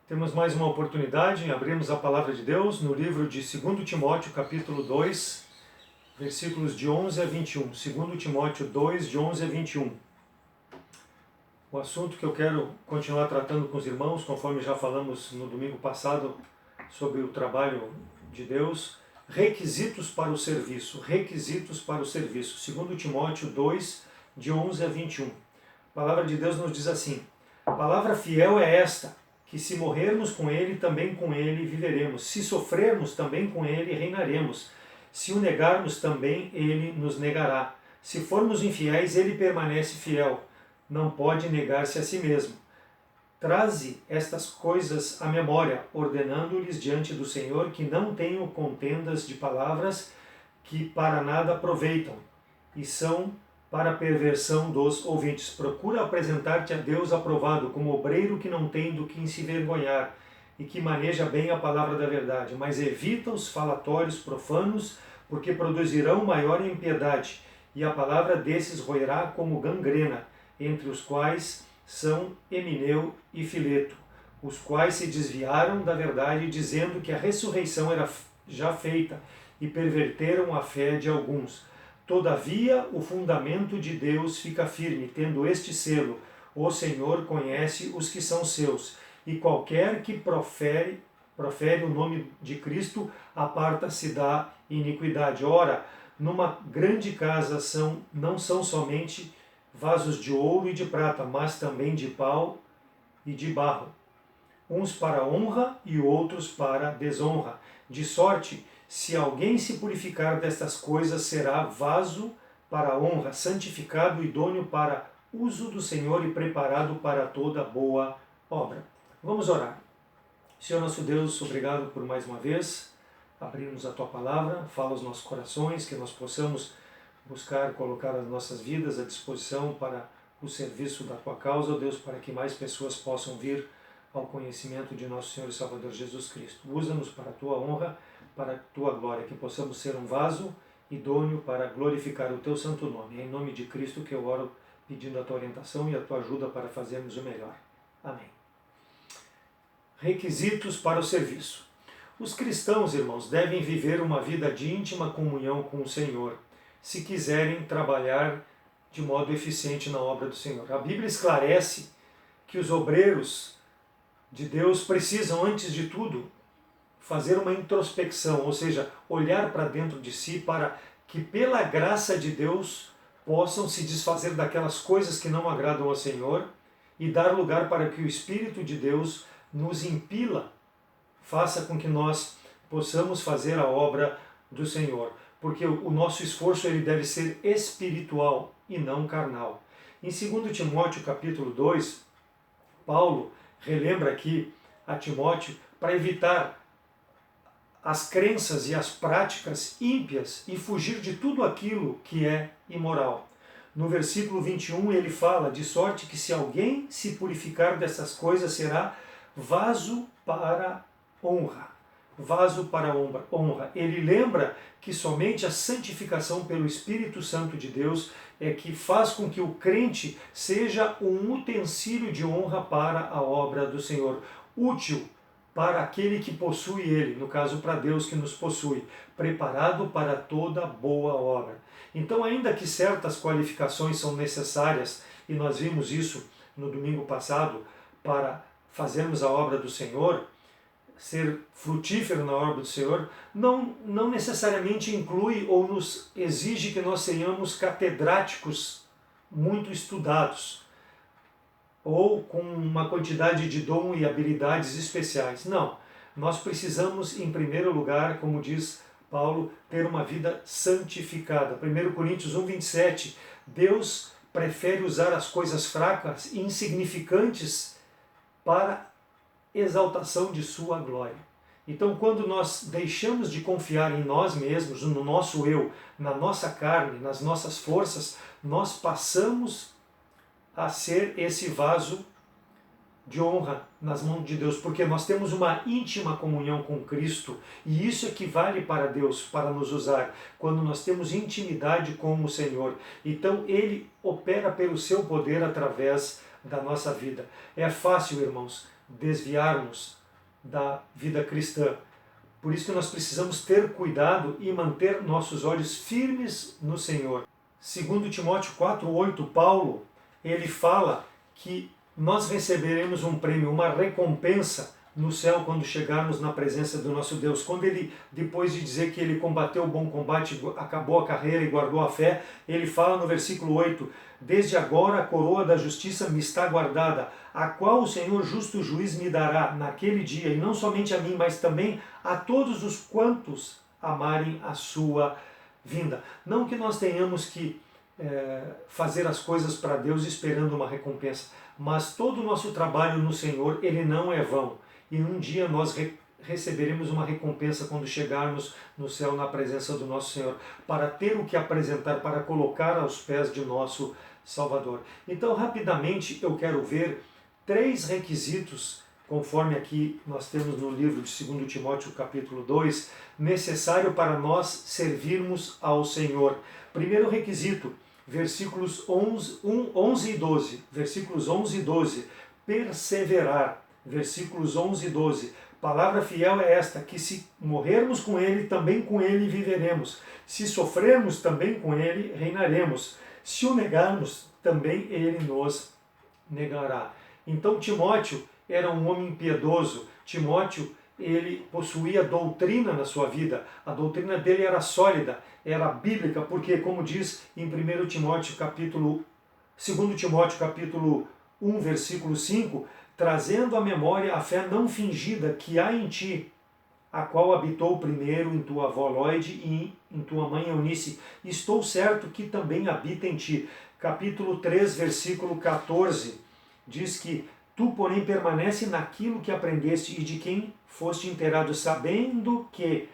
Temos mais uma oportunidade, abrimos a palavra de Deus no livro de 2 Timóteo, capítulo 2, versículos de 11 a 21. 2 Timóteo 2, de 11 a 21. O assunto que eu quero continuar tratando com os irmãos, conforme já falamos no domingo passado sobre o trabalho de Deus, requisitos para o serviço. Requisitos para o serviço. 2 Timóteo 2, de 11 a 21. A palavra de Deus nos diz assim: a palavra fiel é esta, que se morrermos com ele, também com ele viveremos. Se sofrermos, também com ele reinaremos. Se o negarmos, também ele nos negará. Se formos infiéis, ele permanece fiel. Não pode negar-se a si mesmo. Traze estas coisas à memória, ordenando-lhes diante do Senhor que não tenham contendas de palavras que para nada aproveitam e são para a perversão dos ouvintes. Procura apresentar-te a Deus aprovado, como obreiro que não tem do que se envergonhar e que maneja bem a palavra da verdade, mas evita os falatórios profanos, porque produzirão maior impiedade, e a palavra desses roerá como gangrena, entre os quais são Emineu e Fileto, os quais se desviaram da verdade, dizendo que a ressurreição era já feita, e perverteram a fé de alguns. Todavia, o fundamento de Deus fica firme, tendo este selo: o Senhor conhece os que são seus, e qualquer que profere o nome de Cristo aparta-se da iniquidade. Ora, numa grande casa não são somente vasos de ouro e de prata, mas também de pau e de barro, uns para honra e outros para desonra. De sorte, se alguém se purificar destas coisas, será vaso para a honra, santificado, idôneo para uso do Senhor e preparado para toda boa obra. Vamos orar. Senhor nosso Deus, obrigado por mais uma vez abrirmos a Tua palavra, fala aos nossos corações, que nós possamos buscar colocar as nossas vidas à disposição para o serviço da Tua causa, ó Deus, para que mais pessoas possam vir ao conhecimento de nosso Senhor e Salvador Jesus Cristo. Usa-nos para a Tua honra, para a Tua glória, que possamos ser um vaso idôneo para glorificar o Teu santo nome. É em nome de Cristo que eu oro, pedindo a Tua orientação e a Tua ajuda para fazermos o melhor. Amém. Requisitos para o serviço. Os cristãos, irmãos, devem viver uma vida de íntima comunhão com o Senhor, se quiserem trabalhar de modo eficiente na obra do Senhor. A Bíblia esclarece que os obreiros de Deus precisam, antes de tudo, fazer uma introspecção, ou seja, olhar para dentro de si, para que pela graça de Deus possam se desfazer daquelas coisas que não agradam ao Senhor e dar lugar para que o Espírito de Deus nos impila, faça com que nós possamos fazer a obra do Senhor, porque o nosso esforço ele deve ser espiritual e não carnal. Em 2 Timóteo capítulo 2, Paulo relembra aqui a Timóteo para evitar as crenças e as práticas ímpias e fugir de tudo aquilo que é imoral. No versículo 21 ele fala: de sorte que se alguém se purificar dessas coisas, será vaso para honra. Vaso para honra. Ele lembra que somente a santificação pelo Espírito Santo de Deus é que faz com que o crente seja um utensílio de honra para a obra do Senhor, útil para aquele que possui ele, no caso para Deus que nos possui, preparado para toda boa obra. Então, ainda que certas qualificações são necessárias, e nós vimos isso no domingo passado, para fazermos a obra do Senhor, ser frutífero na obra do Senhor, não necessariamente inclui ou nos exige que nós sejamos catedráticos muito estudados, ou com uma quantidade de dom e habilidades especiais. Não, nós precisamos, em primeiro lugar, como diz Paulo, ter uma vida santificada. 1 Coríntios 1:27, Deus prefere usar as coisas fracas e insignificantes para exaltação de sua glória. Então, quando nós deixamos de confiar em nós mesmos, no nosso eu, na nossa carne, nas nossas forças, nós passamos a ser esse vaso de honra nas mãos de Deus, porque nós temos uma íntima comunhão com Cristo, e isso equivale para Deus, para nos usar, quando nós temos intimidade com o Senhor. Então, Ele opera pelo seu poder através da nossa vida. É fácil, irmãos, desviarmos da vida cristã. Por isso que nós precisamos ter cuidado e manter nossos olhos firmes no Senhor. Segundo Timóteo 4:8, Paulo, ele fala que nós receberemos um prêmio, uma recompensa no céu quando chegarmos na presença do nosso Deus. Quando ele, depois de dizer que ele combateu o bom combate, acabou a carreira e guardou a fé, ele fala no versículo 8, desde agora a coroa da justiça me está guardada, a qual o Senhor justo juiz me dará naquele dia, e não somente a mim, mas também a todos os quantos amarem a sua vinda. Não que nós tenhamos que fazer as coisas para Deus esperando uma recompensa, mas todo o nosso trabalho no Senhor, ele não é vão. E um dia nós receberemos uma recompensa quando chegarmos no céu na presença do nosso Senhor, para ter o que apresentar, para colocar aos pés de nosso Salvador. Então, rapidamente, eu quero ver 3 requisitos, conforme aqui nós temos no livro de 2 Timóteo capítulo 2, necessário para nós servirmos ao Senhor. Primeiro requisito, versículos 11 e 12. Versículos 11 e 12. Perseverar. Versículos 11 e 12. Palavra fiel é esta, que se morrermos com ele, também com ele viveremos. Se sofrermos, também com ele reinaremos. Se o negarmos, também ele nos negará. Então Timóteo era um homem piedoso. Timóteo, ele possuía doutrina na sua vida. A doutrina dele era sólida, era bíblica, porque, como diz em 2 Timóteo capítulo 1, versículo 5, trazendo à memória a fé não fingida que há em ti, a qual habitou primeiro em tua avó Loide e em tua mãe Eunice. Estou certo que também habita em ti. Capítulo 3, versículo 14, diz que tu, porém, permanece naquilo que aprendeste e de quem foste inteirado, sabendo que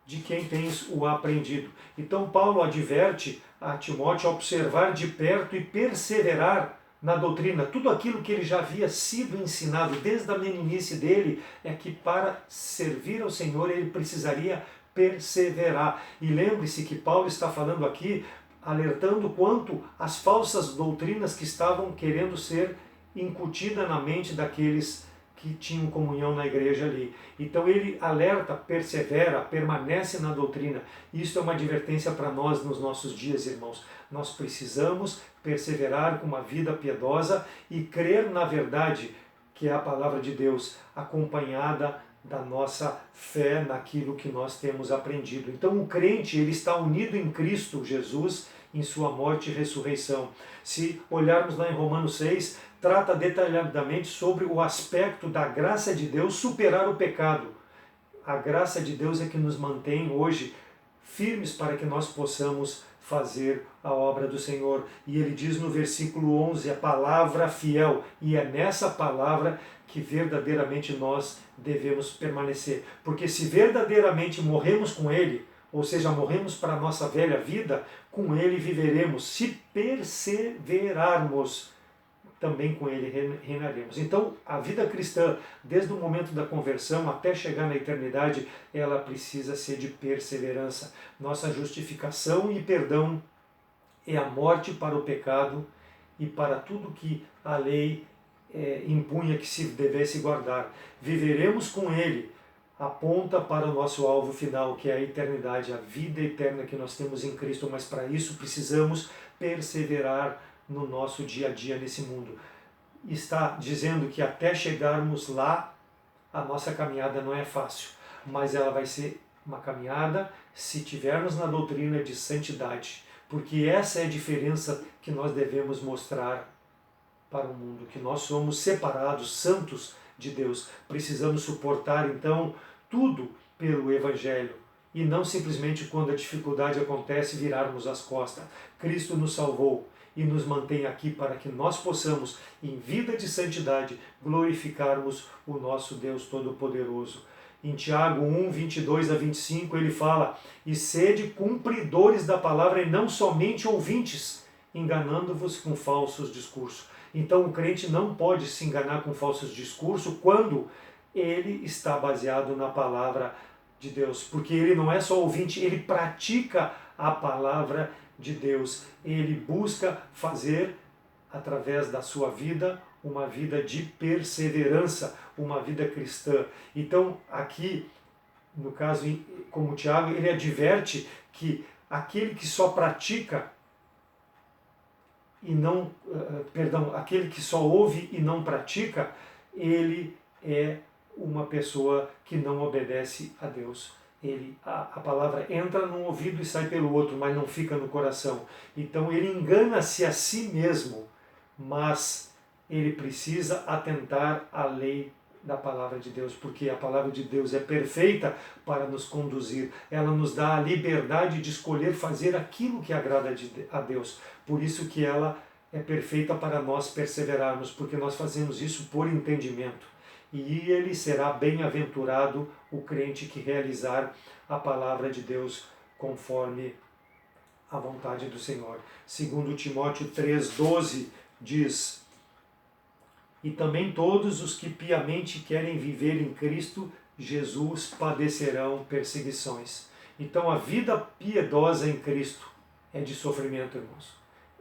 de quem tens o aprendido. Então Paulo adverte a Timóteo a observar de perto e perseverar na doutrina. Tudo aquilo que ele já havia sido ensinado desde a meninice dele é que para servir ao Senhor ele precisaria perseverar. E lembre-se que Paulo está falando aqui, alertando quanto às falsas doutrinas que estavam querendo ser incutidas na mente daqueles que tinham comunhão na igreja ali. Então ele alerta, persevera, permanece na doutrina. Isso é uma advertência para nós nos nossos dias, irmãos. Nós precisamos perseverar com uma vida piedosa e crer na verdade, que é a palavra de Deus, acompanhada da nossa fé naquilo que nós temos aprendido. Então o crente, ele está unido em Cristo Jesus, em sua morte e ressurreição. Se olharmos lá em Romanos 6, trata detalhadamente sobre o aspecto da graça de Deus superar o pecado. A graça de Deus é que nos mantém hoje firmes para que nós possamos fazer a obra do Senhor. E ele diz no versículo 11, a palavra fiel, e é nessa palavra que verdadeiramente nós devemos permanecer. Porque se verdadeiramente morremos com ele, ou seja, morremos para a nossa velha vida, com ele viveremos. Se perseverarmos, também com ele reinaremos. Então, a vida cristã, desde o momento da conversão até chegar na eternidade, ela precisa ser de perseverança. Nossa justificação e perdão é a morte para o pecado e para tudo que a lei impunha que se devesse guardar. Viveremos com ele, aponta para o nosso alvo final, que é a eternidade, a vida eterna que nós temos em Cristo, mas para isso precisamos perseverar no nosso dia a dia nesse mundo. Está dizendo que até chegarmos lá, a nossa caminhada não é fácil, mas ela vai ser uma caminhada se tivermos na doutrina de santidade, porque essa é a diferença que nós devemos mostrar para o mundo, que nós somos separados, santos de Deus. Precisamos suportar então tudo pelo Evangelho e não simplesmente quando a dificuldade acontece virarmos as costas. Cristo nos salvou e nos mantém aqui para que nós possamos, em vida de santidade, glorificarmos o nosso Deus Todo-Poderoso. Em Tiago 1, 22 a 25, ele fala, e sede cumpridores da palavra e não somente ouvintes, enganando-vos com falsos discursos. Então o crente não pode se enganar com falsos discursos quando ele está baseado na palavra de Deus, porque ele não é só ouvinte, ele pratica a palavra de Deus, ele busca fazer através da sua vida, uma vida de perseverança, uma vida cristã. Então, aqui, no caso, como Tiago, ele adverte que aquele que só pratica e não, aquele que só ouve e não pratica, ele é uma pessoa que não obedece a Deus. A palavra entra num ouvido e sai pelo outro, mas não fica no coração. Então ele engana-se a si mesmo, mas ele precisa atentar à lei da palavra de Deus, porque a palavra de Deus é perfeita para nos conduzir. Ela nos dá a liberdade de escolher fazer aquilo que agrada a Deus. Por isso que ela é perfeita para nós perseverarmos, porque nós fazemos isso por entendimento. E ele será bem-aventurado o crente que realizar a palavra de Deus conforme a vontade do Senhor. Segundo Timóteo 3,12 diz: e também todos os que piamente querem viver em Cristo Jesus padecerão perseguições. Então a vida piedosa em Cristo é de sofrimento, irmãos.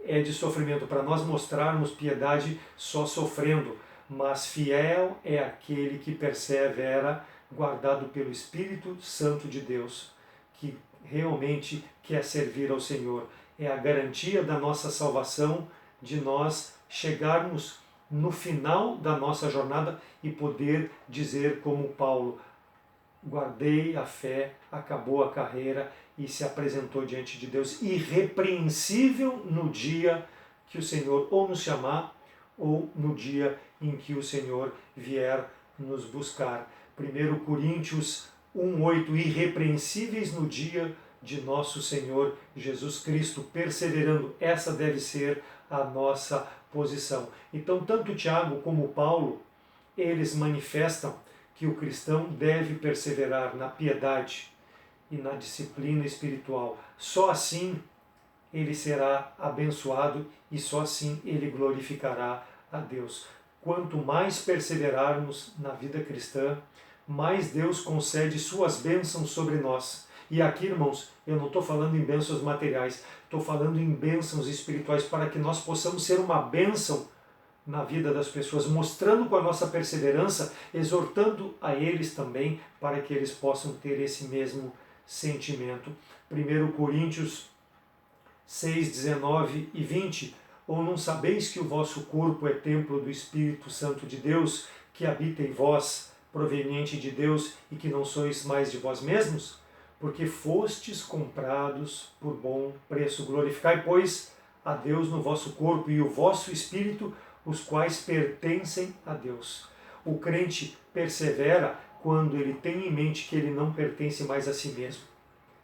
É de sofrimento para nós mostrarmos piedade só sofrendo, mas fiel é aquele que persevera, guardado pelo Espírito Santo de Deus, que realmente quer servir ao Senhor. É a garantia da nossa salvação, de nós chegarmos no final da nossa jornada e poder dizer como Paulo: guardei a fé, acabou a carreira e se apresentou diante de Deus irrepreensível no dia que o Senhor ou nos chamar ou no dia em que o Senhor vier nos buscar. 1 Coríntios 1,8: irrepreensíveis no dia de nosso Senhor Jesus Cristo, perseverando. Essa deve ser a nossa posição. Então, tanto Tiago como Paulo, eles manifestam que o cristão deve perseverar na piedade e na disciplina espiritual. Só assim ele será abençoado e só assim ele glorificará a Deus. Quanto mais perseverarmos na vida cristã, mais Deus concede suas bênçãos sobre nós. E aqui, irmãos, eu não estou falando em bênçãos materiais, estou falando em bênçãos espirituais, para que nós possamos ser uma bênção na vida das pessoas, mostrando com a nossa perseverança, exortando a eles também, para que eles possam ter esse mesmo sentimento. 1 Coríntios 6, 19 e 20: ou não sabeis que o vosso corpo é templo do Espírito Santo de Deus, que habita em vós, proveniente de Deus, e que não sois mais de vós mesmos? Porque fostes comprados por bom preço. Glorificai, pois, a Deus no vosso corpo e o vosso espírito, os quais pertencem a Deus. O crente persevera quando ele tem em mente que ele não pertence mais a si mesmo,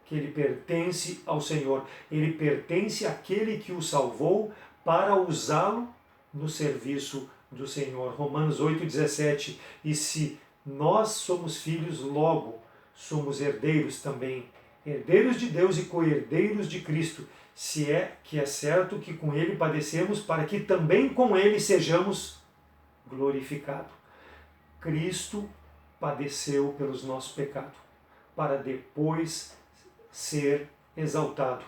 que ele pertence ao Senhor, ele pertence àquele que o salvou para usá-lo no serviço do Senhor. Romanos 8,17: e se nós somos filhos, logo somos herdeiros também, herdeiros de Deus e co-herdeiros de Cristo, se é que é certo que com ele padecemos, para que também com ele sejamos glorificados. Cristo padeceu pelos nossos pecados, para depois ser exaltado.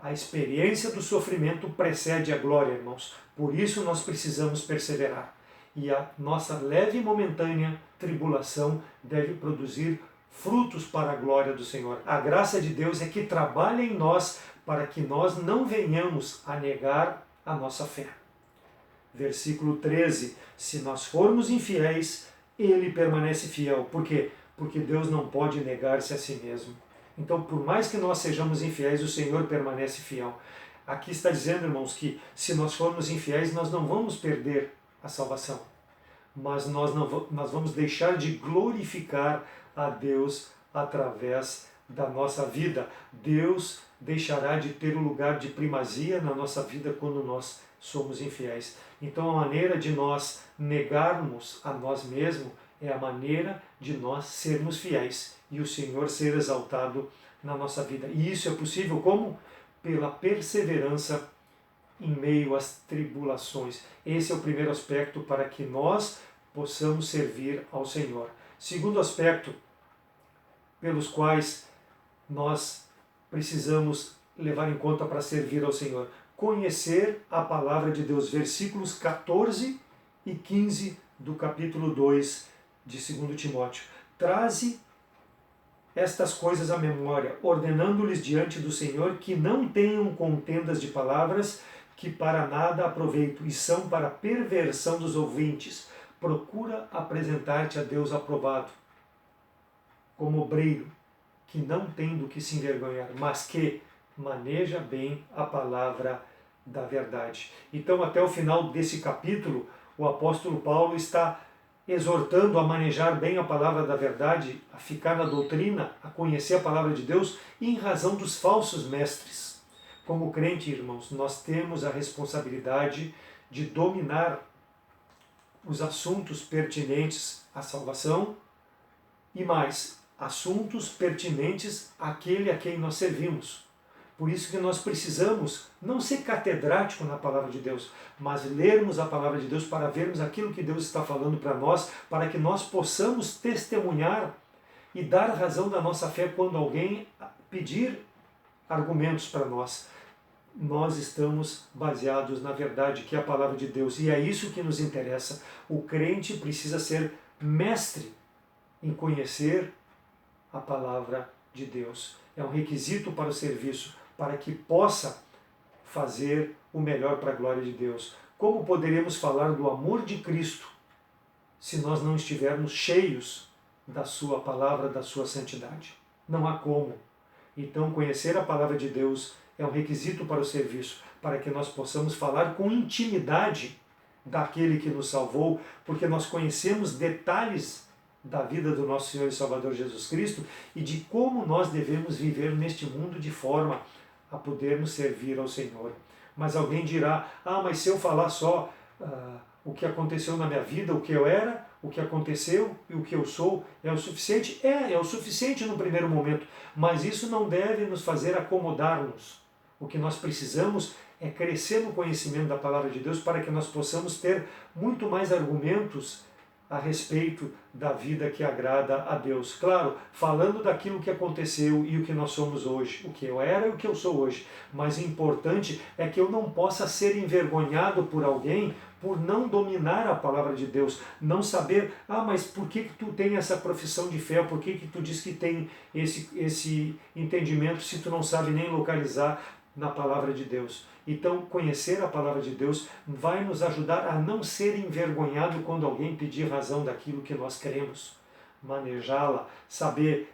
A experiência do sofrimento precede a glória, irmãos. Por isso nós precisamos perseverar. E a nossa leve e momentânea tribulação deve produzir frutos para a glória do Senhor. A graça de Deus é que trabalha em nós para que nós não venhamos a negar a nossa fé. Versículo 13: se nós formos infiéis, ele permanece fiel. Por quê? Porque Deus não pode negar-se a si mesmo. Então, por mais que nós sejamos infiéis, o Senhor permanece fiel. Aqui está dizendo, irmãos, que se nós formos infiéis, nós não vamos perder a salvação, mas nós vamos deixar de glorificar a Deus através da nossa vida. Deus deixará de ter o lugar de primazia na nossa vida quando nós somos infiéis. Então, a maneira de nós negarmos a nós mesmos é a maneira de nós sermos fiéis e o Senhor ser exaltado na nossa vida. E isso é possível como? Pela perseverança em meio às tribulações. Esse é o primeiro aspecto para que nós possamos servir ao Senhor. Segundo aspecto, pelos quais nós precisamos levar em conta para servir ao Senhor. conhecer a palavra de Deus. Versículos 14 e 15 do capítulo 2 de 2 Timóteo. Traze estas coisas à memória, ordenando-lhes diante do Senhor que não tenham contendas de palavras que para nada aproveitam e são para perversão dos ouvintes. Procura apresentar-te a Deus aprovado, como obreiro, que não tem do que se envergonhar, mas que maneja bem a palavra da verdade. Então, até o final desse capítulo, o apóstolo Paulo está exortando a manejar bem a palavra da verdade, a ficar na doutrina, a conhecer a palavra de Deus, em razão dos falsos mestres. Como crente, irmãos, nós temos a responsabilidade de dominar os assuntos pertinentes à salvação e mais, assuntos pertinentes àquele a quem nós servimos. Por isso que nós precisamos não ser catedrático na palavra de Deus, mas lermos a palavra de Deus para vermos aquilo que Deus está falando para nós, para que nós possamos testemunhar e dar razão da nossa fé quando alguém pedir argumentos para nós. Nós estamos baseados na verdade, que é a palavra de Deus, e é isso que nos interessa. O crente precisa ser mestre em conhecer a palavra de Deus. É um requisito para o serviço, para que possa fazer o melhor para a glória de Deus. Como poderemos falar do amor de Cristo se nós não estivermos cheios da sua palavra, da sua santidade? Não há como. Então, conhecer a palavra de Deus é um requisito para o serviço, para que nós possamos falar com intimidade daquele que nos salvou, porque nós conhecemos detalhes da vida do nosso Senhor e Salvador Jesus Cristo e de como nós devemos viver neste mundo de forma a podermos servir ao Senhor. Mas alguém dirá, mas se eu falar só o que aconteceu na minha vida, o que eu era, o que aconteceu e o que eu sou, é o suficiente? É o suficiente no primeiro momento, mas isso não deve nos fazer acomodar-nos. O que nós precisamos é crescer no conhecimento da palavra de Deus para que nós possamos ter muito mais argumentos a respeito da vida que agrada a Deus. Claro, falando daquilo que aconteceu e o que nós somos hoje, o que eu era e o que eu sou hoje. Mas o importante é que eu não possa ser envergonhado por alguém por não dominar a palavra de Deus, não saber, mas por que tu tem essa profissão de fé, por que tu diz que tem esse entendimento se tu não sabe nem localizar na palavra de Deus? Então, conhecer a palavra de Deus vai nos ajudar a não ser envergonhado quando alguém pedir razão daquilo que nós queremos. Manejá-la, saber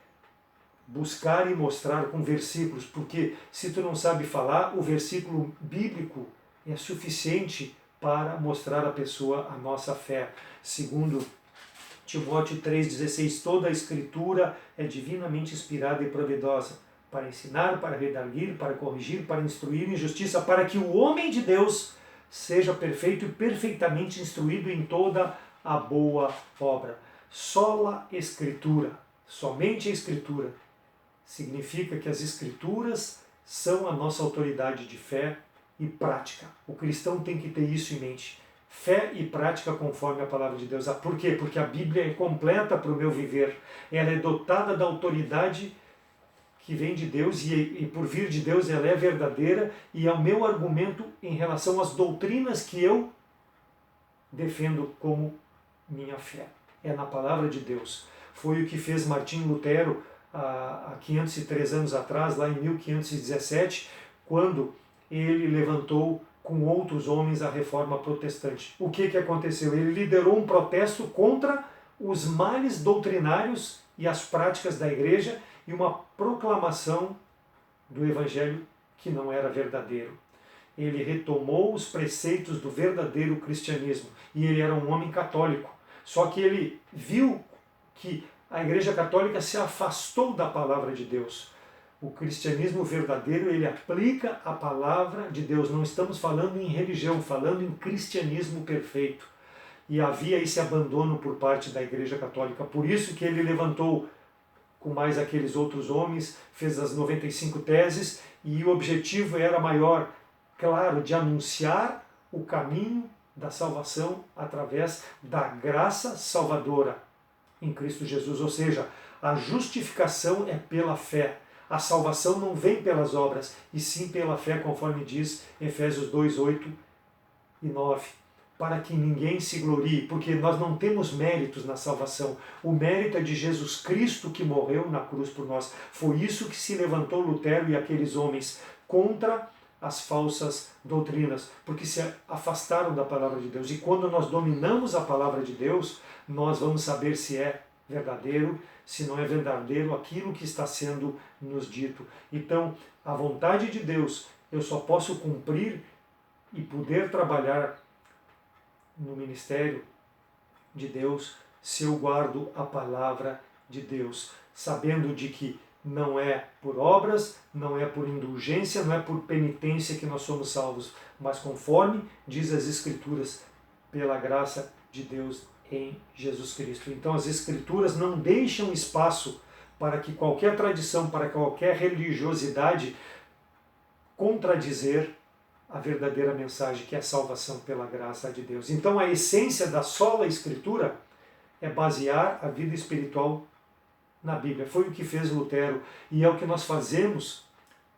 buscar e mostrar com versículos, porque se tu não sabe falar, o versículo bíblico é suficiente para mostrar à pessoa a nossa fé. Segundo Timóteo 3,16, toda a Escritura é divinamente inspirada e proveitosa para ensinar, para redarguir, para corrigir, para instruir em justiça, para que o homem de Deus seja perfeito e perfeitamente instruído em toda a boa obra. Sola Escritura, somente a Escritura, significa que as Escrituras são a nossa autoridade de fé e prática. O cristão tem que ter isso em mente. Fé e prática conforme a palavra de Deus. Por quê? Porque a Bíblia é completa para o meu viver. Ela é dotada da autoridade que vem de Deus e por vir de Deus ela é verdadeira e é o meu argumento em relação às doutrinas que eu defendo como minha fé. É na palavra de Deus. Foi o que fez Martinho Lutero há 503 anos atrás, lá em 1517, quando ele levantou com outros homens a reforma protestante. O que aconteceu? Ele liderou um protesto contra os males doutrinários e as práticas da igreja e uma proclamação do evangelho que não era verdadeiro. Ele retomou os preceitos do verdadeiro cristianismo e ele era um homem católico. Só que ele viu que a igreja católica se afastou da palavra de Deus. O cristianismo verdadeiro, ele aplica a palavra de Deus. Não estamos falando em religião, falando em cristianismo perfeito. E havia esse abandono por parte da igreja católica. Por isso que ele levantou com mais aqueles outros homens, fez as 95 teses, e o objetivo era maior, claro, de anunciar o caminho da salvação através da graça salvadora em Cristo Jesus, ou seja, a justificação é pela fé, A salvação não vem pelas obras, e sim pela fé, conforme diz Efésios 2, 8 e 9. Para que ninguém se glorie, porque nós não temos méritos na salvação. O mérito é de Jesus Cristo que morreu na cruz por nós. Foi isso que se levantou Lutero e aqueles homens contra as falsas doutrinas, porque se afastaram da palavra de Deus. E quando nós dominamos a palavra de Deus, nós vamos saber se é verdadeiro, se não é verdadeiro aquilo que está sendo nos dito. Então, a vontade de Deus, eu só posso cumprir e poder trabalhar no ministério de Deus se eu guardo a palavra de Deus, sabendo de que não é por obras, não é por indulgência, não é por penitência que nós somos salvos, mas conforme diz as Escrituras, pela graça de Deus em Jesus Cristo. Então as Escrituras não deixam espaço para que qualquer tradição, para qualquer religiosidade contradizer a verdadeira mensagem, que é a salvação pela graça de Deus. Então a essência da sola Escritura é basear a vida espiritual na Bíblia. Foi o que fez Lutero e é o que nós fazemos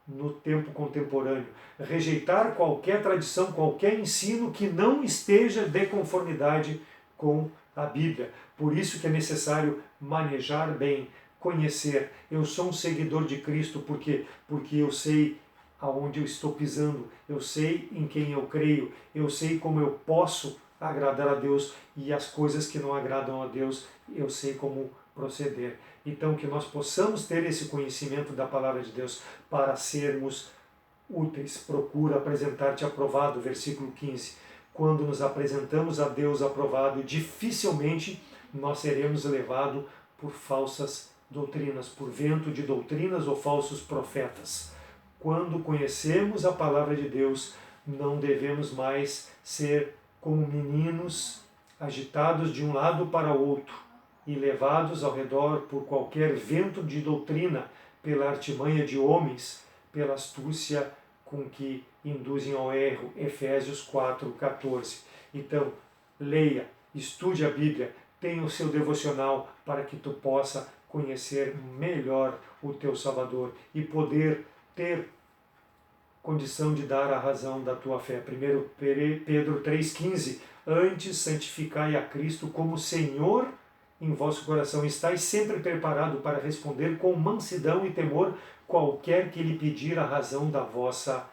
no tempo contemporâneo. Rejeitar qualquer tradição, qualquer ensino que não esteja de conformidade com a Bíblia. Por isso que é necessário manejar bem, conhecer. Eu sou um seguidor de Cristo porque eu sei aonde eu estou pisando, eu sei em quem eu creio, eu sei como eu posso agradar a Deus, e as coisas que não agradam a Deus, eu sei como proceder. Então que nós possamos ter esse conhecimento da palavra de Deus para sermos úteis. Procura apresentar-te aprovado, versículo 15. Quando nos apresentamos a Deus aprovado, dificilmente nós seremos levados por falsas doutrinas, por vento de doutrinas ou falsos profetas. Quando conhecemos a palavra de Deus, não devemos mais ser como meninos agitados de um lado para o outro e levados ao redor por qualquer vento de doutrina, pela artimanha de homens, pela astúcia com que induzem ao erro. Efésios 4:14. Então, leia, estude a Bíblia, tenha o seu devocional para que tu possa conhecer melhor o teu Salvador e poder ter condição de dar a razão da tua fé. 1 Pedro 3,15. Antes santificai a Cristo como Senhor em vosso coração. Estais sempre preparado para responder com mansidão e temor qualquer que lhe pedir a razão da vossa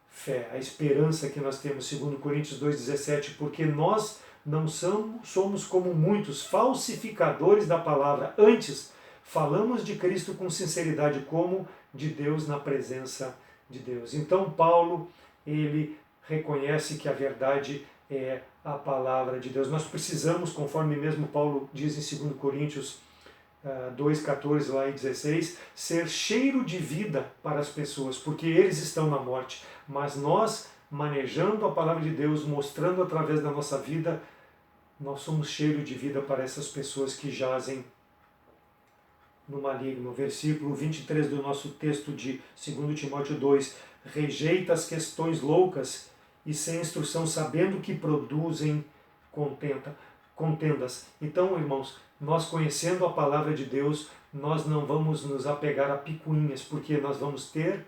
fé. A esperança que nós temos, 2 Coríntios 2,17, porque nós não somos como muitos falsificadores da palavra. Antes, falamos de Cristo com sinceridade, como de Deus na presença de Deus. Então Paulo, ele reconhece que a verdade é a palavra de Deus. Nós precisamos, conforme mesmo Paulo diz em 2 Coríntios 2,14 lá e 16, ser cheiro de vida para as pessoas, porque eles estão na morte. Mas nós, manejando a palavra de Deus, mostrando através da nossa vida, nós somos cheiro de vida para essas pessoas que jazem no maligno. Versículo 23 do nosso texto de 2 Timóteo 2. Rejeita as questões loucas e sem instrução, sabendo que produzem contendas. Então, irmãos, nós conhecendo a palavra de Deus, nós não vamos nos apegar a picuinhas, porque nós vamos ter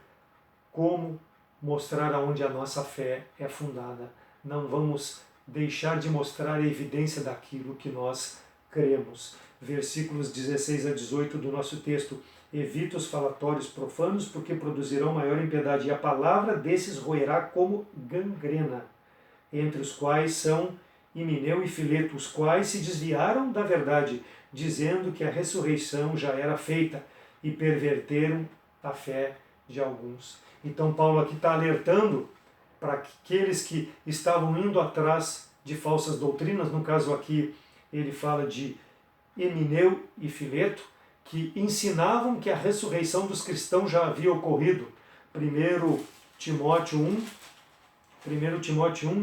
como mostrar aonde a nossa fé é fundada. Não vamos deixar de mostrar a evidência daquilo que nós cremos. Versículos 16 a 18 do nosso texto. Evita os falatórios profanos, porque produzirão maior impiedade, e a palavra desses roerá como gangrena, entre os quais são Himeneu e Fileto, os quais se desviaram da verdade, dizendo que a ressurreição já era feita, e perverteram a fé de alguns. Então Paulo aqui está alertando para aqueles que estavam indo atrás de falsas doutrinas. No caso aqui ele fala de Himeneu e Fileto, que ensinavam que a ressurreição dos cristãos já havia ocorrido. 1 Timóteo 1,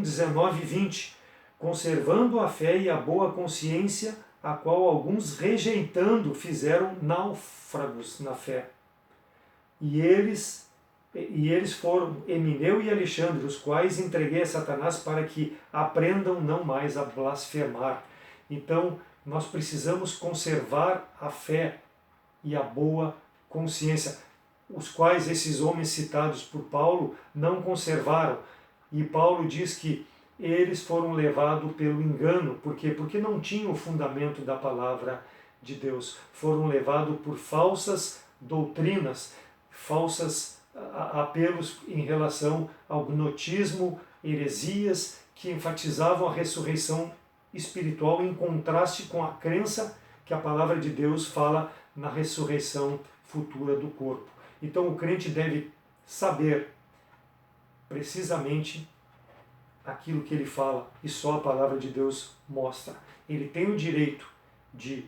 19 e 20. Conservando a fé e a boa consciência, a qual alguns, rejeitando, fizeram náufragos na fé. E eles foram Himeneu e Alexandre, os quais entreguei a Satanás para que aprendam não mais a blasfemar. Então, nós precisamos conservar a fé e a boa consciência, os quais esses homens citados por Paulo não conservaram. E Paulo diz que eles foram levados pelo engano. Por quê? Porque não tinham o fundamento da palavra de Deus. Foram levados por falsas doutrinas, falsas apelos em relação ao gnotismo, heresias que enfatizavam a ressurreição espiritual em contraste com a crença que a palavra de Deus fala na ressurreição futura do corpo. Então o crente deve saber precisamente aquilo que ele fala e só a palavra de Deus mostra. Ele tem o direito de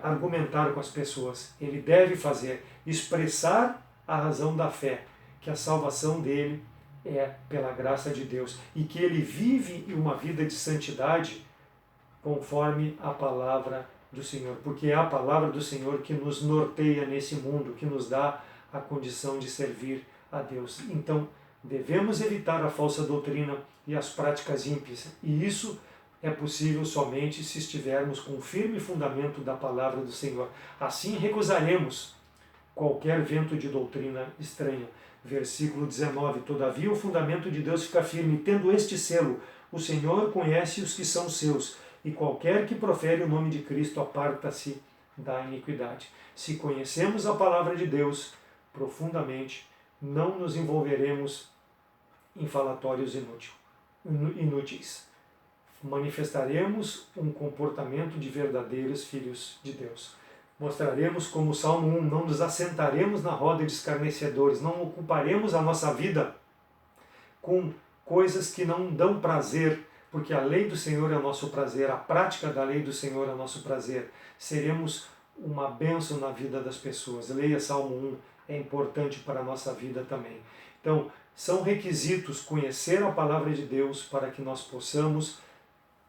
argumentar com as pessoas, ele deve fazer, expressar a razão da fé, que a salvação dele é pela graça de Deus e que ele vive uma vida de santidade conforme a palavra do Senhor, porque é a palavra do Senhor que nos norteia nesse mundo, que nos dá a condição de servir a Deus. Então, devemos evitar a falsa doutrina e as práticas ímpias, e isso é possível somente se estivermos com o firme fundamento da palavra do Senhor. Assim recusaremos qualquer vento de doutrina estranha. Versículo 19, todavia o fundamento de Deus fica firme, tendo este selo, o Senhor conhece os que são seus, e qualquer que profere o nome de Cristo aparta-se da iniquidade. Se conhecemos a palavra de Deus profundamente, não nos envolveremos em falatórios inúteis. Manifestaremos um comportamento de verdadeiros filhos de Deus. Mostraremos como o Salmo 1, não nos assentaremos na roda de escarnecedores, não ocuparemos a nossa vida com coisas que não dão prazer, porque a lei do Senhor é o nosso prazer, a prática da lei do Senhor é o nosso prazer. Seremos uma bênção na vida das pessoas. Leia Salmo 1, é importante para a nossa vida também. Então, são requisitos conhecer a palavra de Deus para que nós possamos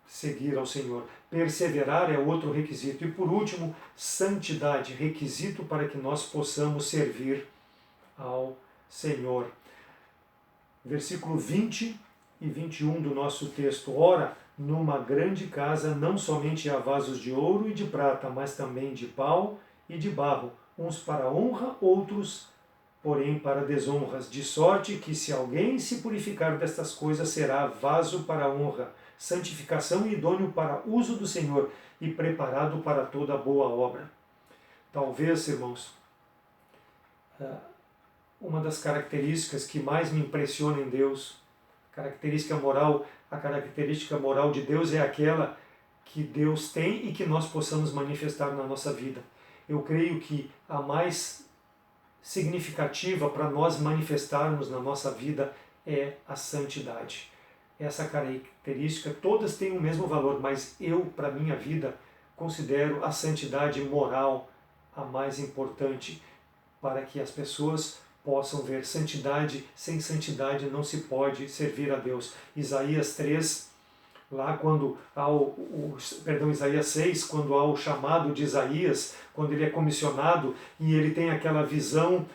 seguir ao Senhor. Perseverar é outro requisito. E por último, santidade, requisito para que nós possamos servir ao Senhor. Versículo 20 e 21 do nosso texto. Ora, numa grande casa não somente há vasos de ouro e de prata, mas também de pau e de barro, uns para honra, outros, porém, para desonras, de sorte que se alguém se purificar destas coisas, será vaso para honra, santificação e idôneo para uso do Senhor e preparado para toda boa obra. Talvez, irmãos, uma das características que mais me impressiona em Deus, a característica moral de Deus é aquela que Deus tem e que nós possamos manifestar na nossa vida. Eu creio que a mais significativa para nós manifestarmos na nossa vida é a santidade. Essa característica, todas têm o mesmo valor, mas eu, para a minha vida, considero a santidade moral a mais importante para que as pessoas possam ver santidade. Sem santidade não se pode servir a Deus. Isaías 3, lá quando há Isaías 6, quando há o chamado de Isaías, quando ele é comissionado e ele tem aquela visão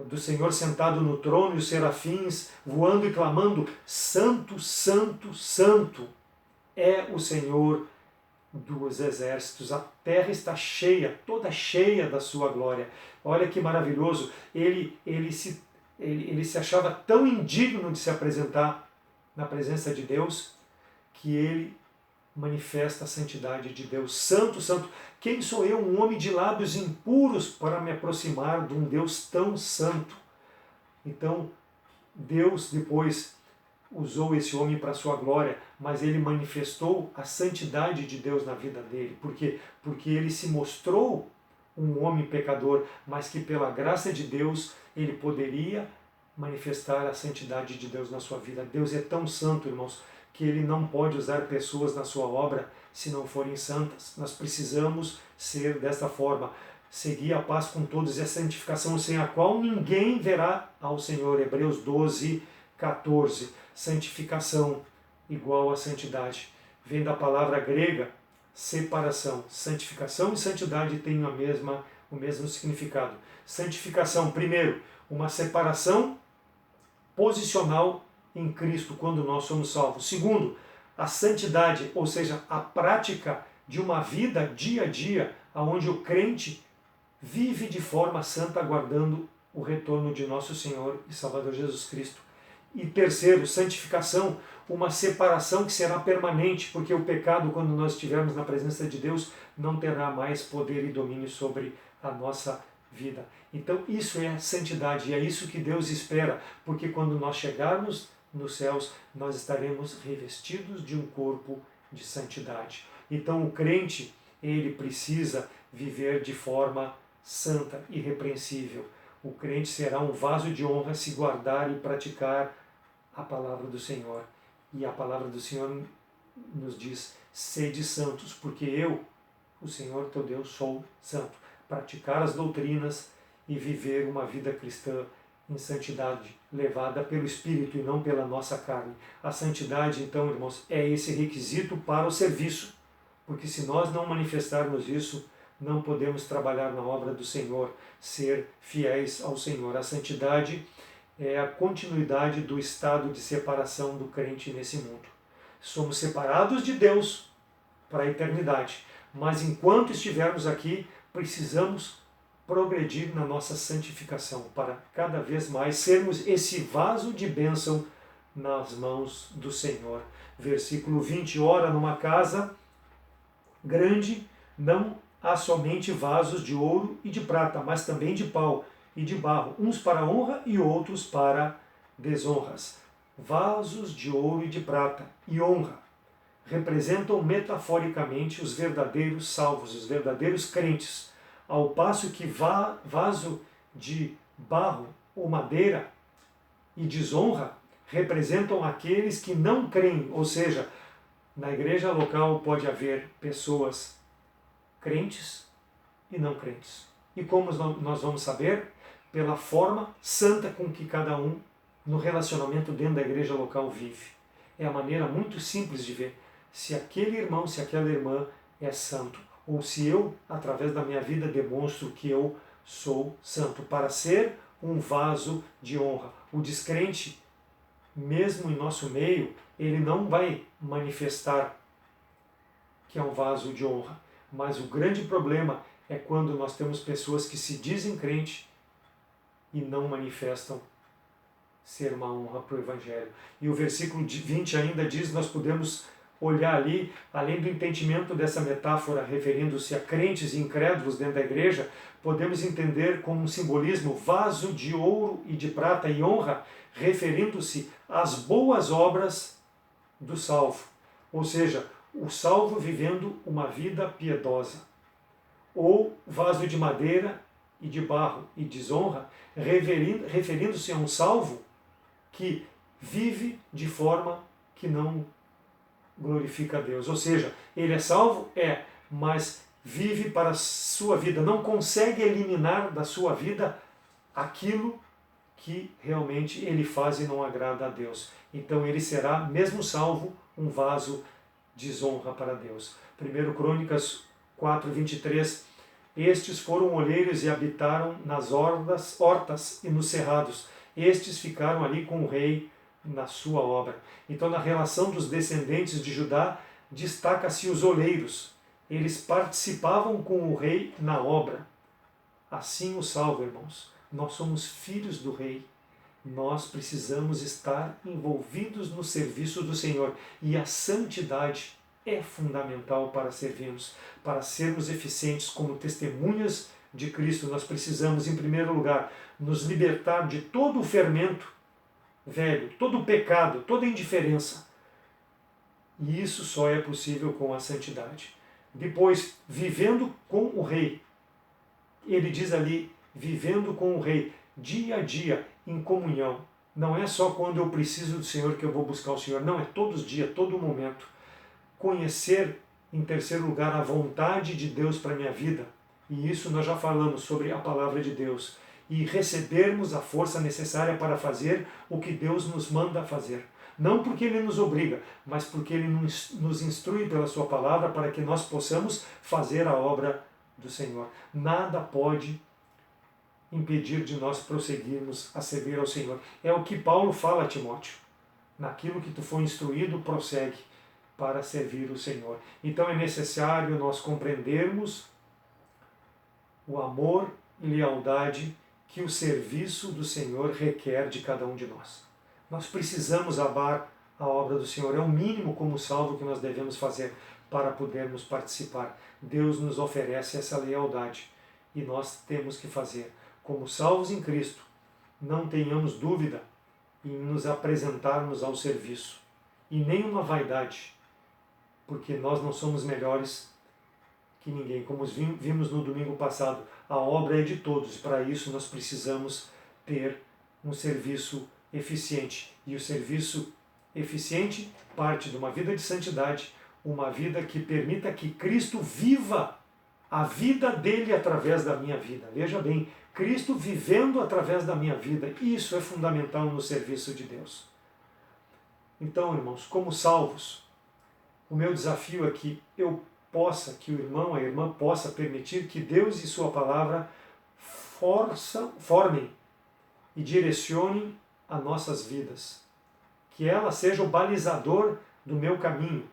do Senhor sentado no trono e os serafins voando e clamando, santo, santo, santo é o Senhor dos exércitos, a terra está cheia, toda cheia da sua glória. Olha que maravilhoso, ele se achava tão indigno de se apresentar na presença de Deus, que ele manifesta a santidade de Deus. Santo, santo, quem sou eu, um homem de lábios impuros, para me aproximar de um Deus tão santo? Então, Deus depois usou esse homem para a sua glória, mas ele manifestou a santidade de Deus na vida dele. Por quê? Porque ele se mostrou um homem pecador, mas que pela graça de Deus ele poderia manifestar a santidade de Deus na sua vida. Deus é tão santo, irmãos, que ele não pode usar pessoas na sua obra se não forem santas. Nós precisamos ser desta forma. Seguir a paz com todos e a santificação, sem a qual ninguém verá ao Senhor. Hebreus 12, 14. Santificação igual a santidade. Vem da palavra grega separação. Santificação e santidade têm o mesmo significado. Santificação, primeiro, uma separação posicional em Cristo quando nós somos salvos. Segundo, a santidade, ou seja, a prática de uma vida dia a dia, onde o crente vive de forma santa, aguardando o retorno de nosso Senhor e Salvador Jesus Cristo. E terceiro, santificação, uma separação que será permanente, porque o pecado, quando nós estivermos na presença de Deus, não terá mais poder e domínio sobre a nossa vida. Então isso é santidade, e é isso que Deus espera, porque quando nós chegarmos nos céus, nós estaremos revestidos de um corpo de santidade. Então o crente, ele precisa viver de forma santa, irrepreensível. O crente será um vaso de honra se guardar e praticar a palavra do Senhor. E a palavra do Senhor nos diz: sede santos, porque eu, o Senhor teu Deus, sou santo. Praticar as doutrinas e viver uma vida cristã em santidade, levada pelo Espírito e não pela nossa carne. A santidade, então, irmãos, é esse requisito para o serviço, porque se nós não manifestarmos isso, não podemos trabalhar na obra do Senhor, ser fiéis ao Senhor. A santidade é a continuidade do estado de separação do crente nesse mundo. Somos separados de Deus para a eternidade, mas enquanto estivermos aqui, precisamos progredir na nossa santificação, para cada vez mais sermos esse vaso de bênção nas mãos do Senhor. Versículo 20, ora, numa casa grande não há somente vasos de ouro e de prata, mas também de pau e de barro, uns para honra e outros para desonras. Vasos de ouro e de prata e honra representam metaforicamente os verdadeiros salvos, os verdadeiros crentes, ao passo que vaso de barro ou madeira e desonra representam aqueles que não creem, ou seja, na igreja local pode haver pessoas crentes e não crentes. E como nós vamos saber? Pela forma santa com que cada um no relacionamento dentro da igreja local vive. É a maneira muito simples de ver se aquele irmão, se aquela irmã é santo, ou se eu, através da minha vida, demonstro que eu sou santo, para ser um vaso de honra. O descrente, mesmo em nosso meio, ele não vai manifestar que é um vaso de honra, mas o grande problema é quando nós temos pessoas que se dizem crente e não manifestam ser uma honra para o Evangelho. E o versículo 20 ainda diz, nós podemos olhar ali, além do entendimento dessa metáfora referindo-se a crentes e incrédulos dentro da igreja, podemos entender como um simbolismo vaso de ouro e de prata e honra, referindo-se às boas obras do salvo. Ou seja, o salvo vivendo uma vida piedosa. Ou vaso de madeira e de barro e desonra, referindo-se a um salvo que vive de forma que não glorifica a Deus. Ou seja, ele é salvo? É, mas vive para a sua vida, não consegue eliminar da sua vida aquilo que realmente ele faz e não agrada a Deus. Então ele será, mesmo salvo, um vaso de desonra para Deus. 1 Crônicas 4:23, estes foram olheiros e habitaram nas hortas e nos cerrados. Estes ficaram ali com o rei na sua obra. Então, na relação dos descendentes de Judá, destaca-se os oleiros. Eles participavam com o rei na obra. Assim o salvo, irmãos. Nós somos filhos do rei. Nós precisamos estar envolvidos no serviço do Senhor. E a santidade é fundamental para servirmos, para sermos eficientes como testemunhas de Cristo. Nós precisamos, em primeiro lugar, nos libertar de todo o fermento velho, todo o pecado, toda a indiferença. E isso só é possível com a santidade. Depois, vivendo com o rei. Ele diz ali, vivendo com o rei, dia a dia, em comunhão. Não é só quando eu preciso do Senhor que eu vou buscar o Senhor. Não, é todos os dias, todo momento. Conhecer, em terceiro lugar, a vontade de Deus para a minha vida. E isso nós já falamos sobre a palavra de Deus. E recebermos a força necessária para fazer o que Deus nos manda fazer. Não porque Ele nos obriga, mas porque Ele nos instrui pela Sua palavra para que nós possamos fazer a obra do Senhor. Nada pode impedir de nós prosseguirmos a servir ao Senhor. É o que Paulo fala a Timóteo. Naquilo que tu foi instruído, prossegue para servir o Senhor. Então é necessário nós compreendermos o amor e lealdade que o serviço do Senhor requer de cada um de nós. Nós precisamos amar a obra do Senhor, é o mínimo como salvo que nós devemos fazer para podermos participar. Deus nos oferece essa lealdade e nós temos que fazer. Como salvos em Cristo, não tenhamos dúvida em nos apresentarmos ao serviço. E nenhuma vaidade, porque nós não somos melhores que ninguém. Como vimos no domingo passado, a obra é de todos. Para isso nós precisamos ter um serviço eficiente. E o serviço eficiente parte de uma vida de santidade, uma vida que permita que Cristo viva a vida dele através da minha vida. Veja bem, Cristo vivendo através da minha vida. Isso é fundamental no serviço de Deus. Então, irmãos, como salvos, o meu desafio é que eu possa, que o irmão, a irmã possa permitir que Deus e sua palavra formem e direcionem as nossas vidas. Que ela seja o balizador do meu caminho.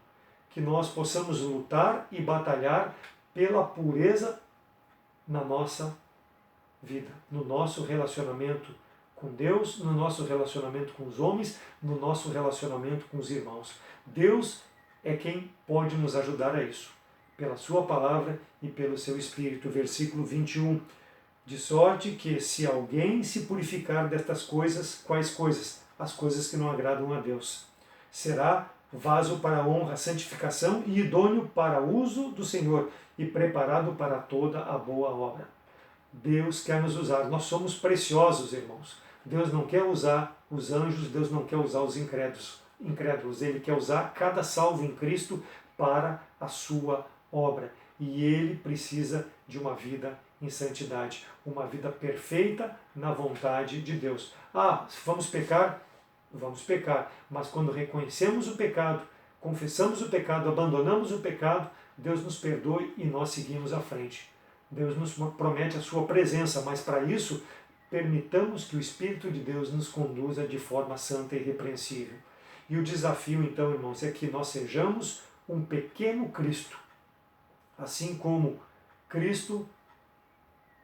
Que nós possamos lutar e batalhar pela pureza na nossa vida, no nosso relacionamento com Deus, no nosso relacionamento com os homens, no nosso relacionamento com os irmãos. Deus é quem pode nos ajudar a isso, pela sua palavra e pelo seu Espírito. Versículo 21. De sorte que se alguém se purificar destas coisas, quais coisas? As coisas que não agradam a Deus. Será vaso para honra, santificação e idôneo para uso do Senhor e preparado para toda a boa obra. Deus quer nos usar. Nós somos preciosos, irmãos. Deus não quer usar os anjos, Deus não quer usar os incrédulos. Ele quer usar cada salvo em Cristo para a sua obra. E ele precisa de uma vida em santidade, uma vida perfeita na vontade de Deus. Vamos pecar? Vamos pecar. Mas quando reconhecemos o pecado, confessamos o pecado, abandonamos o pecado, Deus nos perdoe e nós seguimos à frente. Deus nos promete a sua presença, mas para isso, permitamos que o Espírito de Deus nos conduza de forma santa e irrepreensível. E o desafio, então, irmãos, é que nós sejamos um pequeno Cristo. Assim como Cristo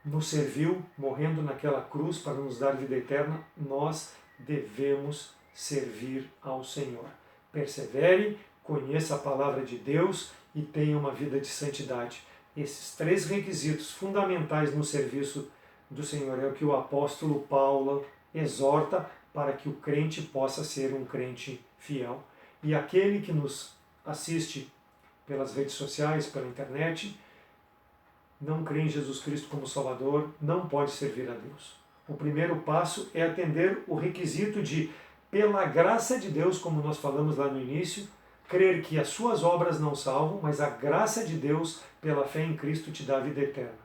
nos serviu, morrendo naquela cruz para nos dar vida eterna, nós devemos servir ao Senhor. Persevere, conheça a palavra de Deus e tenha uma vida de santidade. Esses três requisitos fundamentais no serviço do Senhor é o que o apóstolo Paulo exorta para que o crente possa ser um crente fiel. E aquele que nos assiste pelas redes sociais, pela internet, não crê em Jesus Cristo como Salvador, não pode servir a Deus. O primeiro passo é atender o requisito de, pela graça de Deus, como nós falamos lá no início, crer que as suas obras não salvam, mas a graça de Deus, pela fé em Cristo, te dá a vida eterna.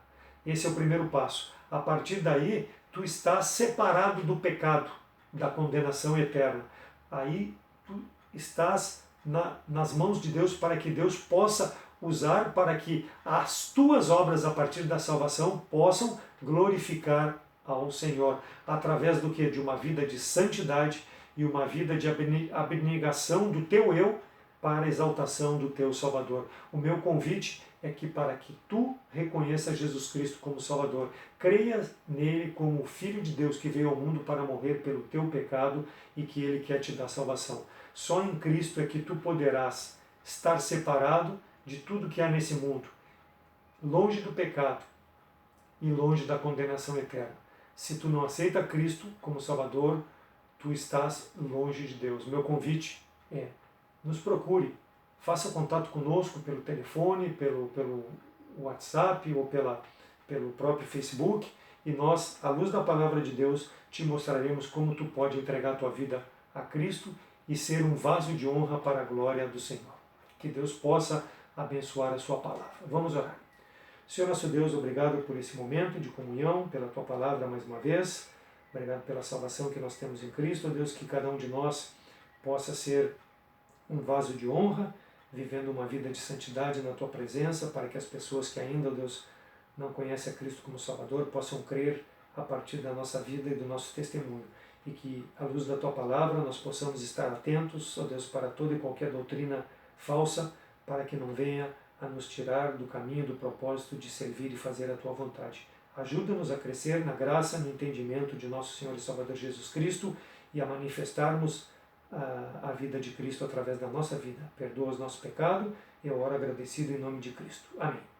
Esse é o primeiro passo. A partir daí, tu estás separado do pecado, da condenação eterna. Aí, tu estás nas mãos de Deus para que Deus possa usar para que as tuas obras a partir da salvação possam glorificar ao Senhor. Através do que? De uma vida de santidade e uma vida de abnegação do teu eu para a exaltação do teu Salvador. O meu convite é que para que tu reconheças Jesus Cristo como Salvador, creia nele como o Filho de Deus que veio ao mundo para morrer pelo teu pecado e que ele quer te dar salvação. Só em Cristo é que tu poderás estar separado de tudo que há nesse mundo, longe do pecado e longe da condenação eterna. Se tu não aceita Cristo como Salvador, tu estás longe de Deus. Meu convite é: nos procure, faça contato conosco pelo telefone, pelo WhatsApp ou pelo próprio Facebook e nós, à luz da palavra de Deus, te mostraremos como tu pode entregar a tua vida a Cristo e ser um vaso de honra para a glória do Senhor. Que Deus possa abençoar a sua palavra. Vamos orar. Senhor nosso Deus, obrigado por esse momento de comunhão, pela tua palavra mais uma vez. Obrigado pela salvação que nós temos em Cristo. Deus, que cada um de nós possa ser um vaso de honra, vivendo uma vida de santidade na tua presença, para que as pessoas que ainda, Deus, não conhecem a Cristo como Salvador, possam crer a partir da nossa vida e do nosso testemunho. E que, à luz da tua palavra, nós possamos estar atentos, ó Deus, para toda e qualquer doutrina falsa, para que não venha a nos tirar do caminho, do propósito de servir e fazer a tua vontade. Ajuda-nos a crescer na graça, no entendimento de nosso Senhor e Salvador Jesus Cristo e a manifestarmos a vida de Cristo através da nossa vida. Perdoa os nossos pecados e eu oro agradecido em nome de Cristo. Amém.